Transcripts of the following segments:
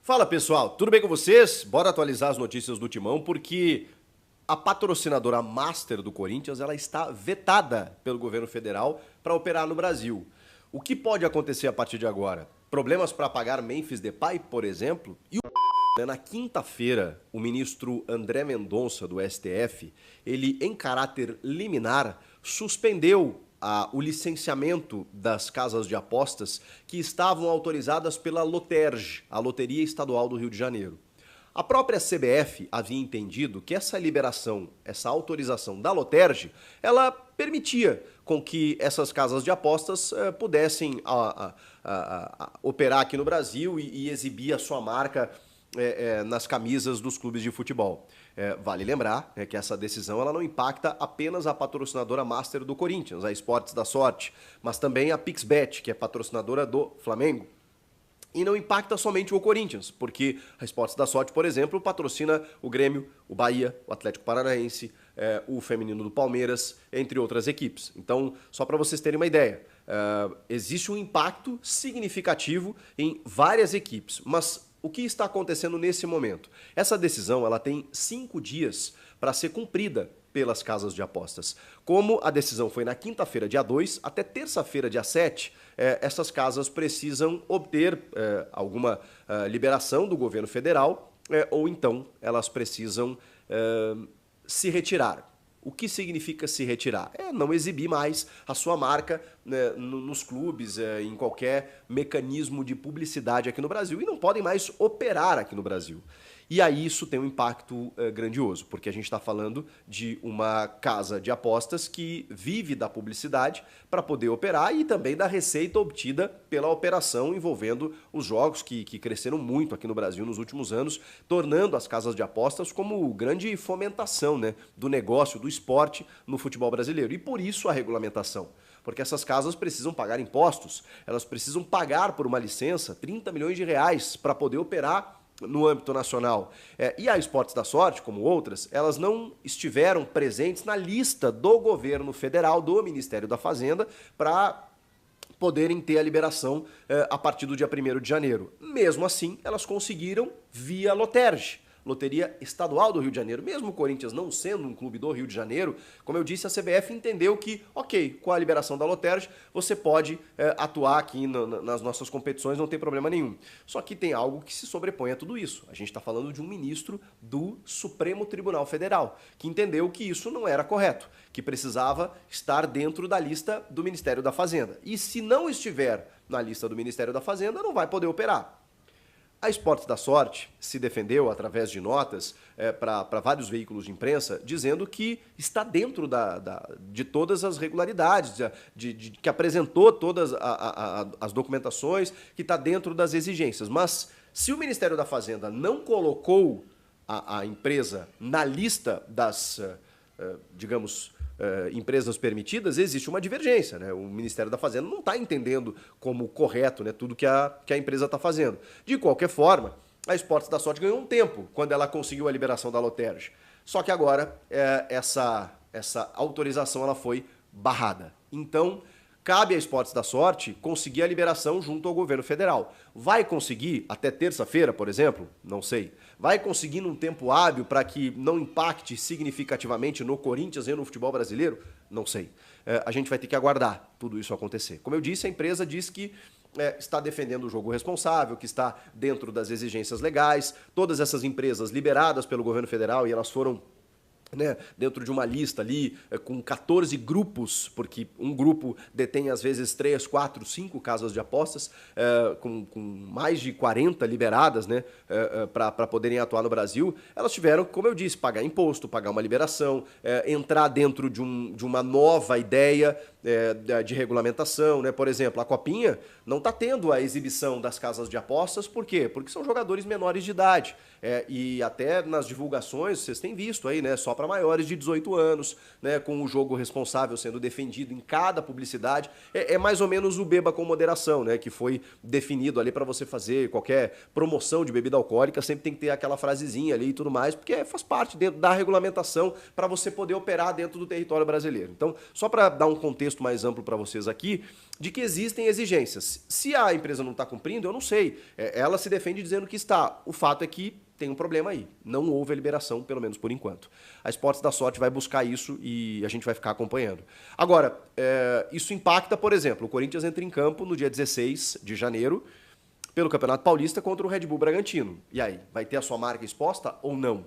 Fala pessoal, tudo bem com vocês? Bora atualizar as notícias do Timão porque a patrocinadora Master do Corinthians ela está vetada pelo governo federal para operar no Brasil. O que pode acontecer a partir de agora? Problemas para pagar Memphis Depay, por exemplo? E na quinta-feira, o ministro André Mendonça, do STF, ele, em caráter liminar, suspendeu o licenciamento das casas de apostas que estavam autorizadas pela Loterj, a Loteria Estadual do Rio de Janeiro. A própria CBF havia entendido que essa liberação, essa autorização da Loterj, ela permitia com que essas casas de apostas pudessem operar aqui no Brasil e exibir a sua marca nas camisas dos clubes de futebol. Vale lembrar que essa decisão ela não impacta apenas a patrocinadora Master do Corinthians, a Esportes da Sorte, mas também a Pixbet, que é patrocinadora do Flamengo. E não impacta somente o Corinthians, porque a Esportes da Sorte, por exemplo, patrocina o Grêmio, o Bahia, o Atlético Paranaense, o feminino do Palmeiras, entre outras equipes. Então, só para vocês terem uma ideia, existe um impacto significativo em várias equipes, mas o que está acontecendo nesse momento? Essa decisão ela tem 5 dias para ser cumprida pelas casas de apostas. Como a decisão foi na quinta-feira, dia 2, até terça-feira, dia 7, essas casas precisam obter alguma liberação do governo federal ou então elas precisam se retirar. O que significa se retirar? É não exibir mais a sua marca nos clubes, em qualquer mecanismo de publicidade aqui no Brasil e não podem mais operar aqui no Brasil. E aí isso tem um impacto grandioso, porque a gente está falando de uma casa de apostas que vive da publicidade para poder operar e também da receita obtida pela operação envolvendo os jogos que cresceram muito aqui no Brasil nos últimos anos, tornando as casas de apostas como grande fomentação, né, do negócio, do esporte no futebol brasileiro. E por isso a regulamentação. Porque essas casas precisam pagar impostos, elas precisam pagar por uma licença 30 milhões de reais para poder operar no âmbito nacional. E a Esportes da Sorte, como outras, elas não estiveram presentes na lista do governo federal, do Ministério da Fazenda, para poderem ter a liberação a partir do dia 1º de janeiro. Mesmo assim, elas conseguiram via Loterj, Loteria Estadual do Rio de Janeiro. Mesmo o Corinthians não sendo um clube do Rio de Janeiro, como eu disse, a CBF entendeu que, ok, com a liberação da Loterj, você pode atuar aqui nas nossas competições, não tem problema nenhum. Só que tem algo que se sobrepõe a tudo isso. A gente está falando de um ministro do Supremo Tribunal Federal, que entendeu que isso não era correto, que precisava estar dentro da lista do Ministério da Fazenda. E se não estiver na lista do Ministério da Fazenda, não vai poder operar. A Esportes da Sorte se defendeu através de notas para vários veículos de imprensa, dizendo que está dentro de todas as regularidades, que apresentou todas as documentações, que está dentro das exigências. Mas se o Ministério da Fazenda não colocou a empresa na lista das, digamos, empresas permitidas, existe uma divergência, né? O Ministério da Fazenda não está entendendo como correto, né, tudo que a empresa está fazendo. De qualquer forma, a Esportes da Sorte ganhou um tempo quando ela conseguiu a liberação da Loterj. Só que agora essa autorização ela foi barrada. Então, cabe à Esportes da Sorte conseguir a liberação junto ao governo federal. Vai conseguir até terça-feira, por exemplo? Não sei. Vai conseguir num tempo hábil para que não impacte significativamente no Corinthians e no futebol brasileiro? Não sei. A gente vai ter que aguardar tudo isso acontecer. Como eu disse, a empresa diz que está defendendo o jogo responsável, que está dentro das exigências legais. Todas essas empresas liberadas pelo governo federal e elas foram dentro de uma lista ali com 14 grupos, porque um grupo detém às vezes 3, 4, 5 casas de apostas, com mais de 40 liberadas, né, para poderem atuar no Brasil, elas tiveram, como eu disse, pagar imposto, pagar uma liberação, entrar dentro de uma nova ideia de regulamentação, né? Por exemplo, a Copinha não está tendo a exibição das casas de apostas, por quê? Porque são jogadores menores de idade. E até nas divulgações, vocês têm visto aí, né? Só para maiores de 18 anos, né? Com o jogo responsável sendo defendido em cada publicidade. É mais ou menos o beba com moderação, né? Que foi definido ali para você fazer qualquer promoção de bebida alcoólica, sempre tem que ter aquela frasezinha ali e tudo mais, porque faz parte dentro da regulamentação para você poder operar dentro do território brasileiro. Então, só para dar um contexto mais amplo para vocês aqui, de que existem exigências. Se a empresa não está cumprindo, eu não sei. Ela se defende dizendo que está. O fato é que tem um problema aí. Não houve a liberação, pelo menos por enquanto. A Esportes da Sorte vai buscar isso e a gente vai ficar acompanhando. Agora, isso impacta, por exemplo, o Corinthians entra em campo no dia 16 de janeiro pelo Campeonato Paulista contra o Red Bull Bragantino. E aí, vai ter a sua marca exposta ou não?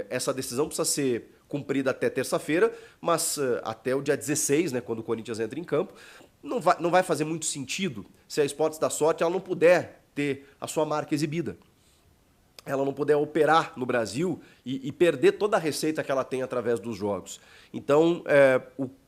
Essa decisão precisa ser cumprida até terça-feira, mas até o dia 16, né, quando o Corinthians entra em campo, não vai fazer muito sentido se a Esportes da Sorte ela não puder ter a sua marca exibida. Ela não puder operar no Brasil e perder toda a receita que ela tem através dos jogos. Então,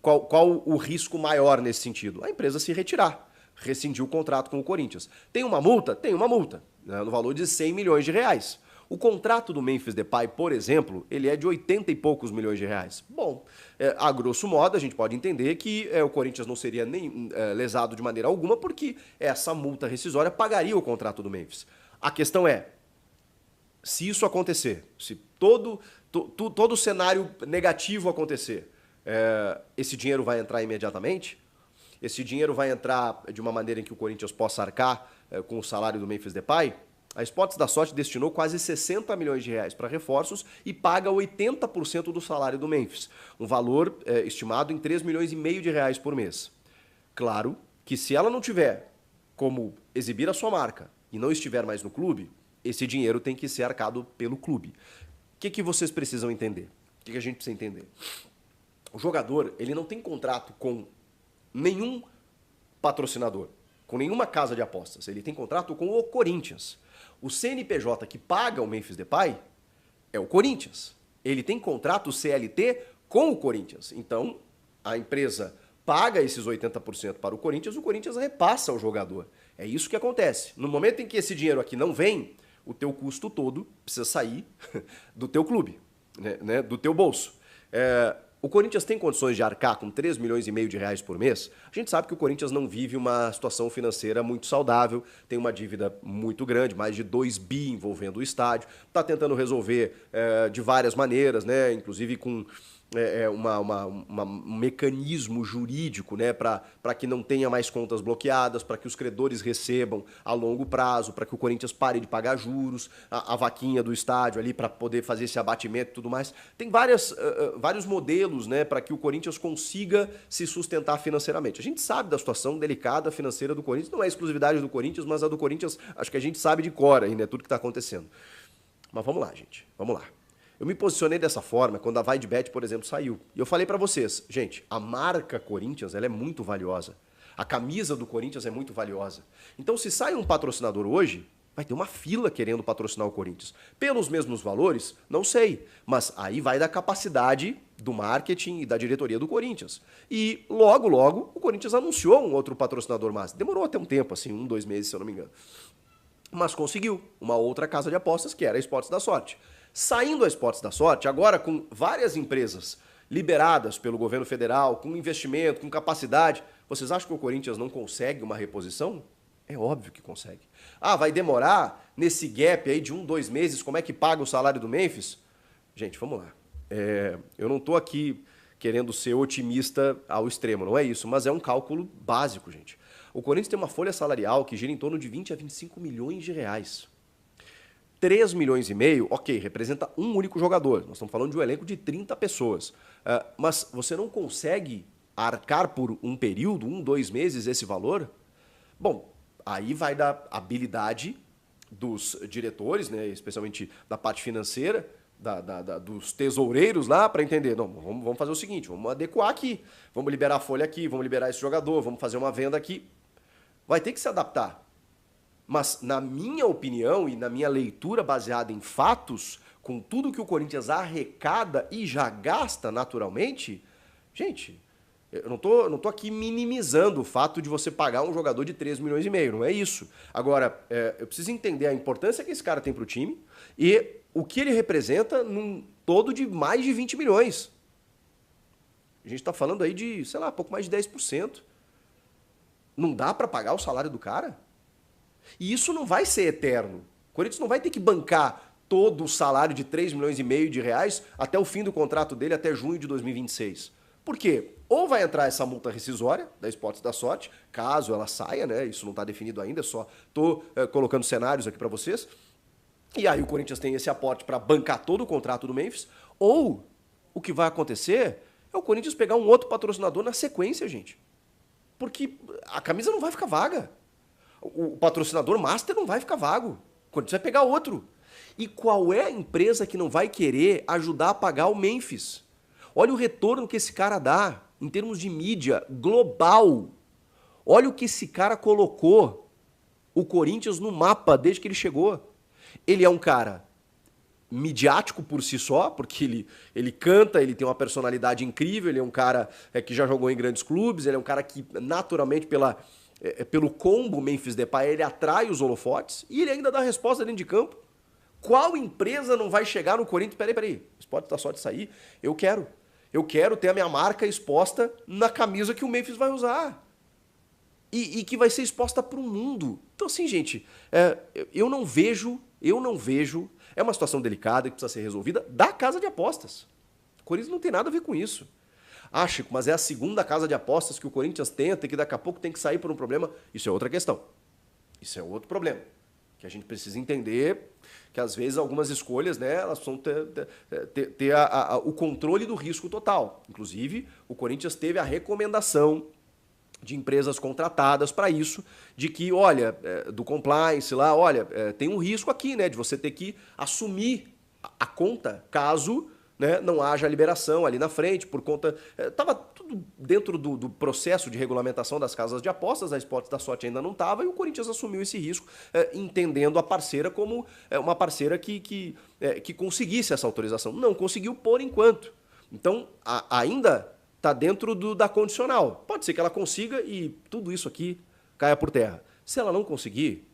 qual o risco maior nesse sentido? A empresa se retirar, rescindir o contrato com o Corinthians. Tem uma multa? Tem uma multa, né, no valor de 100 milhões de reais. O contrato do Memphis Depay, por exemplo, ele é de 80 e poucos milhões de reais. Bom, a grosso modo, a gente pode entender que o Corinthians não seria nem lesado de maneira alguma, porque essa multa rescisória pagaria o contrato do Memphis. A questão é, se isso acontecer, se todo cenário negativo acontecer, esse dinheiro vai entrar imediatamente? Esse dinheiro vai entrar de uma maneira em que o Corinthians possa arcar com o salário do Memphis Depay? A Esportes da Sorte destinou quase 60 milhões de reais para reforços e paga 80% do salário do Memphis, um valor estimado em 3 milhões e meio de reais por mês. Claro que se ela não tiver como exibir a sua marca e não estiver mais no clube, esse dinheiro tem que ser arcado pelo clube. O que vocês precisam entender? O que a gente precisa entender? O jogador, ele não tem contrato com nenhum patrocinador, com nenhuma casa de apostas. Ele tem contrato com o Corinthians. O CNPJ que paga o Memphis Depay é o Corinthians. Ele tem contrato CLT com o Corinthians. Então, a empresa paga esses 80% para o Corinthians repassa ao jogador. É isso que acontece. No momento em que esse dinheiro aqui não vem, o teu custo todo precisa sair do teu clube, né, do teu bolso. O Corinthians tem condições de arcar com 3 milhões e meio de reais por mês? A gente sabe que o Corinthians não vive uma situação financeira muito saudável, tem uma dívida muito grande, mais de 2 bi envolvendo o estádio, está tentando resolver de várias maneiras, né, inclusive com um mecanismo jurídico, né, para que não tenha mais contas bloqueadas, para que os credores recebam a longo prazo, para que o Corinthians pare de pagar juros, a vaquinha do estádio ali para poder fazer esse abatimento e tudo mais. Tem vários modelos, né, para que o Corinthians consiga se sustentar financeiramente. A gente sabe da situação delicada financeira do Corinthians, não é exclusividade do Corinthians, mas a do Corinthians acho que a gente sabe de cor aí, né, tudo que está acontecendo. Mas vamos lá, gente, vamos lá. Eu me posicionei dessa forma quando a VideBet, por exemplo, saiu. E eu falei para vocês, gente, a marca Corinthians ela é muito valiosa. A camisa do Corinthians é muito valiosa. Então, se sai um patrocinador hoje, vai ter uma fila querendo patrocinar o Corinthians. Pelos mesmos valores? Não sei. Mas aí vai da capacidade do marketing e da diretoria do Corinthians. E logo, logo, o Corinthians anunciou um outro patrocinador mais. Demorou até um tempo, assim, 1, 2 meses, se eu não me engano. Mas conseguiu uma outra casa de apostas, que era a Esportes da Sorte. Saindo a Esportes da Sorte, agora com várias empresas liberadas pelo governo federal, com investimento, com capacidade, vocês acham que o Corinthians não consegue uma reposição? É óbvio que consegue. Ah, vai demorar nesse gap aí de 1, 2 meses, como é que paga o salário do Memphis? Gente, vamos lá. Eu não estou aqui querendo ser otimista ao extremo, não é isso, mas é um cálculo básico, gente. O Corinthians tem uma folha salarial que gira em torno de 20 a 25 milhões de reais. 3 milhões e meio, ok, representa um único jogador. Nós estamos falando de um elenco de 30 pessoas. Mas você não consegue arcar por um período, 1, 2 meses, esse valor? Bom, aí vai da habilidade dos diretores, né, especialmente da parte financeira, dos tesoureiros lá, para entender. Não, vamos fazer o seguinte, vamos adequar aqui. Vamos liberar a folha aqui, vamos liberar esse jogador, vamos fazer uma venda aqui. Vai ter que se adaptar. Mas, na minha opinião e na minha leitura baseada em fatos, com tudo que o Corinthians arrecada e já gasta naturalmente, gente, eu não tô aqui minimizando o fato de você pagar um jogador de 3 milhões e meio, não é isso. Agora, eu preciso entender a importância que esse cara tem para o time e o que ele representa num todo de mais de 20 milhões. A gente está falando aí de, sei lá, pouco mais de 10%. Não dá para pagar o salário do cara? E isso não vai ser eterno. O Corinthians não vai ter que bancar todo o salário de 3 milhões e meio de reais até o fim do contrato dele, até junho de 2026. Por quê? Ou vai entrar essa multa rescisória da Esportes da Sorte, caso ela saia, né? Isso não está definido ainda, só estou colocando cenários aqui para vocês. E aí o Corinthians tem esse aporte para bancar todo o contrato do Memphis. Ou o que vai acontecer é o Corinthians pegar um outro patrocinador na sequência, gente. Porque a camisa não vai ficar vaga. O patrocinador master não vai ficar vago. O Corinthians vai pegar outro. E qual é a empresa que não vai querer ajudar a pagar o Memphis? Olha o retorno que esse cara dá em termos de mídia global. Olha o que esse cara colocou o Corinthians no mapa desde que ele chegou. Ele é um cara midiático por si só, porque ele canta, ele tem uma personalidade incrível, ele é um cara que já jogou em grandes clubes, ele é um cara que naturalmente pelo combo Memphis Depay ele atrai os holofotes e ele ainda dá resposta dentro de campo. Qual empresa não vai chegar no Corinthians? Peraí, Esportes da Sorte sair, eu quero ter a minha marca exposta na camisa que o Memphis vai usar. E que vai ser exposta para o mundo. Então assim, gente, eu não vejo, é uma situação delicada que precisa ser resolvida da casa de apostas. O Corinthians não tem nada a ver com isso. Ah, Chico, mas é a segunda casa de apostas que o Corinthians tenta e que daqui a pouco tem que sair por um problema. Isso é outra questão. Isso é outro problema. Que a gente precisa entender que às vezes algumas escolhas, né, elas precisam ter o controle do risco total. Inclusive, o Corinthians teve a recomendação de empresas contratadas para isso, de que, olha, do compliance lá, olha, tem um risco aqui, né, de você ter que assumir a conta caso, né, não haja liberação ali na frente, por conta... Estava tudo dentro do processo de regulamentação das casas de apostas, a Esportes da Sorte ainda não estava, e o Corinthians assumiu esse risco, entendendo a parceira como uma parceira que conseguisse essa autorização. Não conseguiu por enquanto. Então, ainda está dentro da condicional. Pode ser que ela consiga e tudo isso aqui caia por terra. Se ela não conseguir,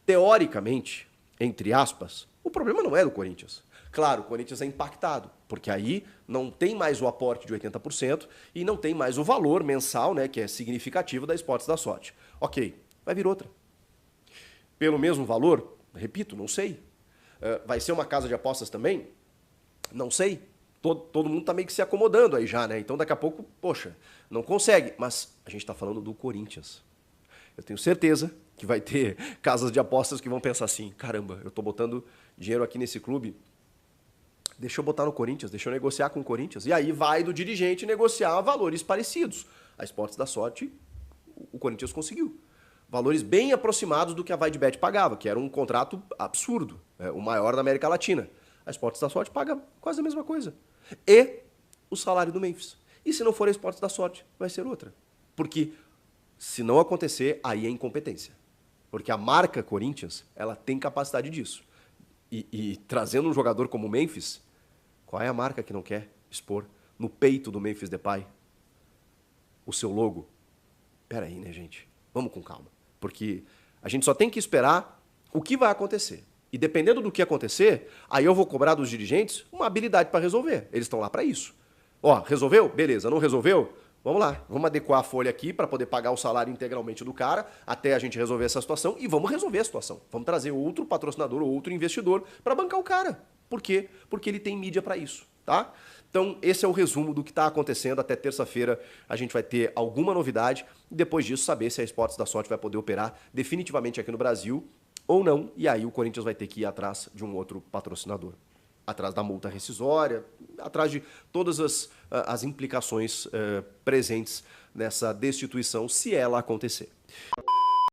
teoricamente, entre aspas, o problema não é do Corinthians. Claro, o Corinthians é impactado, porque aí não tem mais o aporte de 80% e não tem mais o valor mensal, né, que é significativo da Esportes da Sorte. Ok, vai vir outra. Pelo mesmo valor? Repito, não sei. Vai ser uma casa de apostas também? Não sei. Todo mundo está meio que se acomodando aí já, né? Então daqui a pouco, poxa, não consegue. Mas a gente está falando do Corinthians. Eu tenho certeza que vai ter casas de apostas que vão pensar assim, caramba, eu estou botando dinheiro aqui nesse clube, deixa eu botar no Corinthians, deixa eu negociar com o Corinthians. E aí vai do dirigente negociar valores parecidos. A Esportes da Sorte, o Corinthians conseguiu. Valores bem aproximados do que a Vaidbet pagava, que era um contrato absurdo, o maior da América Latina. A Esportes da Sorte paga quase a mesma coisa. E o salário do Memphis. E se não for a Esportes da Sorte, vai ser outra. Porque se não acontecer, aí é incompetência. Porque a marca Corinthians, ela tem capacidade disso. E trazendo um jogador como o Memphis, qual é a marca que não quer expor no peito do Memphis Depay o seu logo? Pera aí, né, gente? Vamos com calma. Porque a gente só tem que esperar o que vai acontecer. E dependendo do que acontecer, aí eu vou cobrar dos dirigentes uma habilidade para resolver. Eles estão lá para isso. Ó, resolveu? Beleza. Não resolveu? Vamos lá. Vamos adequar a folha aqui para poder pagar o salário integralmente do cara até a gente resolver essa situação e vamos resolver a situação. Vamos trazer outro patrocinador ou outro investidor para bancar o cara. Por quê? Porque ele tem mídia para isso, tá? Então, esse é o resumo do que está acontecendo. Até terça-feira a gente vai ter alguma novidade e depois disso saber se a Esportes da Sorte vai poder operar definitivamente aqui no Brasil ou não, e aí o Corinthians vai ter que ir atrás de um outro patrocinador. Atrás da multa rescisória, atrás de todas as implicações presentes nessa destituição, se ela acontecer.